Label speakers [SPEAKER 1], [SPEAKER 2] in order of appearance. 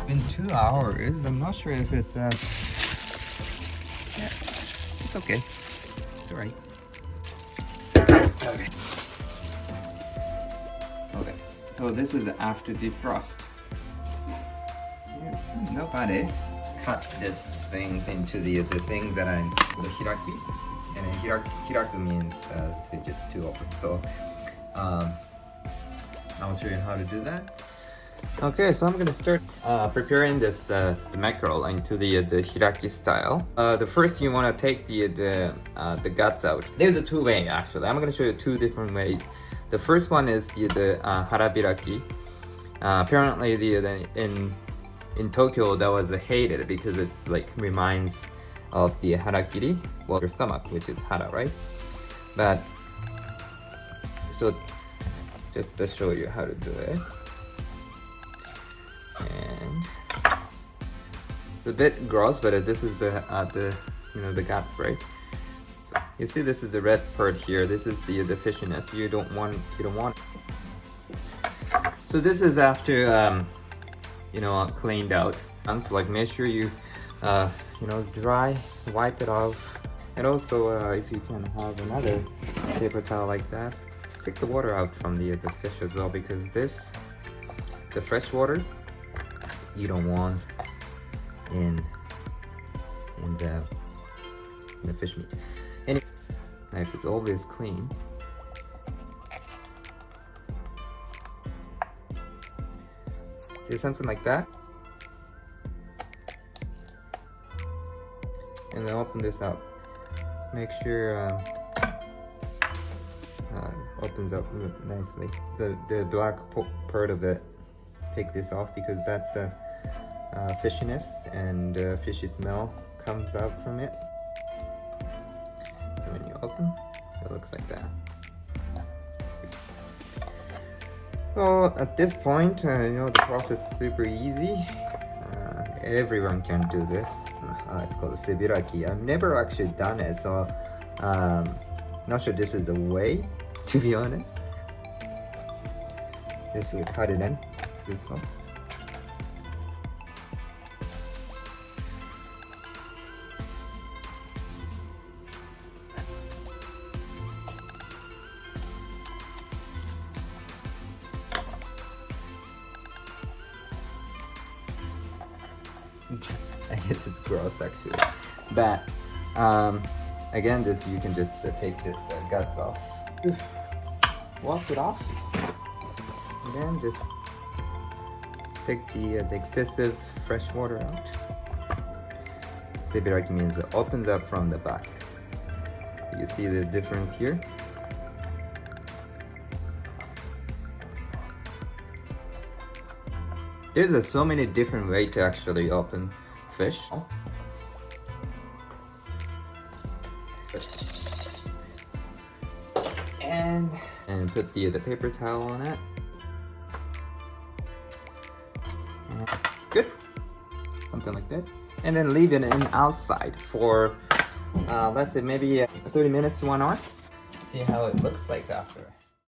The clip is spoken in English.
[SPEAKER 1] been 2 hours. I'm not sure if it's yeah, it's okay. It's alright. Okay. Okay. So this is after defrost. Nobody cut these things into the thing that I'm the hiraki, and then hiraku means to open. So I'll show you how to do that. Okay, so I'm gonna start preparing this the mackerel into the hiraki style. The first you want to take the guts out. There's a two way actually. I'm gonna show you two different ways. The first one is the harabiraki. Apparently in Tokyo that was hated because it's like reminds of the harakiri, well, your stomach, which is hara, right? But so just to show you how to do it. And it's a bit gross, but this is the the guts, right? So you see this is the red part here. This is the fishiness. You don't want. So this is after cleaned out. And so like make sure you dry, wipe it off, and also if you can have another paper towel like that, take the water out from the fish as well, because the fresh water you don't want in the fish meat. And knife is always clean. See, something like that. And then open this up. Make sure opens up nicely. The black part of it, take this off because that's the fishiness and fishy smell comes out from it. So when you open, it looks like that. Well, at this point, the process is super easy. Everyone can do this. It's called a sebiraki. I've never actually done it, so not sure this is a way, to be honest. This is cut it in. This one. I guess it's gross actually, but again, this you can just take this guts off, wash it off, and then just take the excessive fresh water out. Sebiraki means it opens up from the back. You see the difference here? There's so many different ways to actually open fish. And put the paper towel on it. Good. Something like this. And then leave it in outside for let's say maybe 30 minutes to 1 hour. See how it looks like after.